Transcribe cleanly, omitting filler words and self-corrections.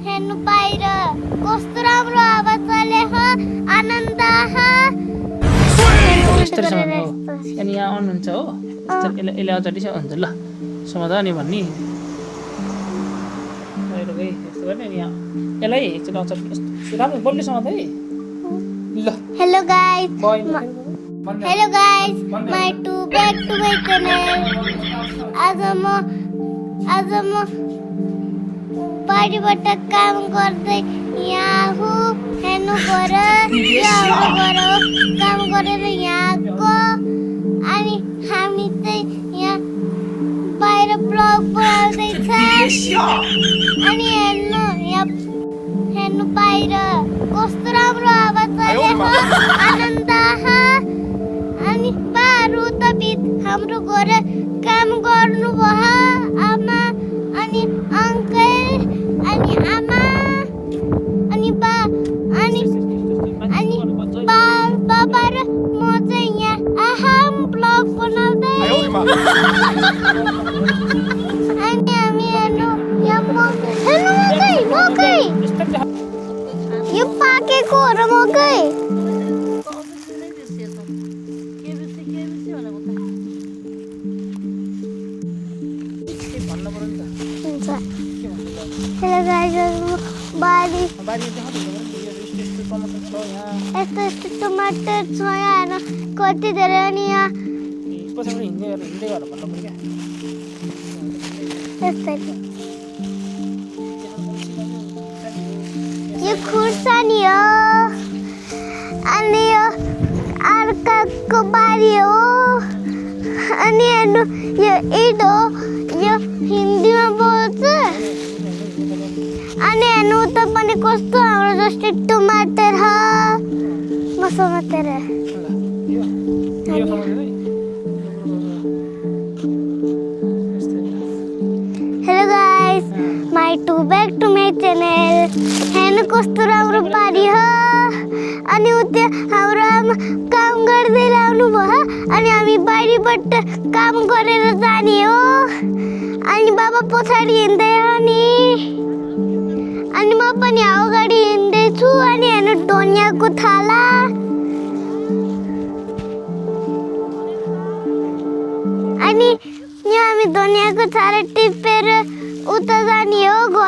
हेर्नु बाहिर कस्तो राम्रो हावा चले हो आनन्द यस्तो रहेछ हो अनि यहाँ अन हुन्छ हो यसले अगाडि चाहिँ हुन्छ ल समाधान नि भन्ने यस्तो गर्ने अनि यहाँ यसलाई एकचोटि अगाडि यस्तो राम्रो बलियो समाधान है ल हेलो गाइस भन्ने hello guys my to back to my channel आज म बारीबाट काम गर्दै यहाँ हो हेर्नु पर्यो यो हाम्रो घर हो काम गरेर यहाँको अनि हामी चाहिँ यहाँ बाहिर ब्लग बनाउँदैछ अनि हेर्नु बाहिर कस्तो राम्रो हावा चले हो आनन्द अनि बाहरू त हाम्रो घर काम गर्नु भयो आमा अनि अङ्कल अनि आमा अनि बा अनि बाबा र म चाहिँ यहाँ आहाम ब्लग बनाउँदै अनि हामी हेर्नु मकै यो पाकेको हो र मकै हेलो गाइस बारी यस्तो टमाटर छ यहाँ कति धेरै अनि यहाँ यो खुर्सानी हो अनि यो अर्काको बारी हो अनि हेर्नु यो इट हो यो हिन्दीमा बोल्छ अनि हेर्नु उता पनि कस्तो हाम्रो जस्तै टमाटर हो मसँग तेरे hello guys my to back to my channel हेर्नु कस्तो राम्रो बारी हो अनि उता हाम्रो आमा काम गर्दै ल्याउनु भयो अनि हामी बारीबाट काम गरेर जाने हो अनि बाबा पछाडि हिँड्दै हो अनि म पनि अगाडि हिँड्दैछु अनि हेर्नु धनियाँको थाला अनि यहाँ हामी धनियाँको थाला टिपेर उता जाने हो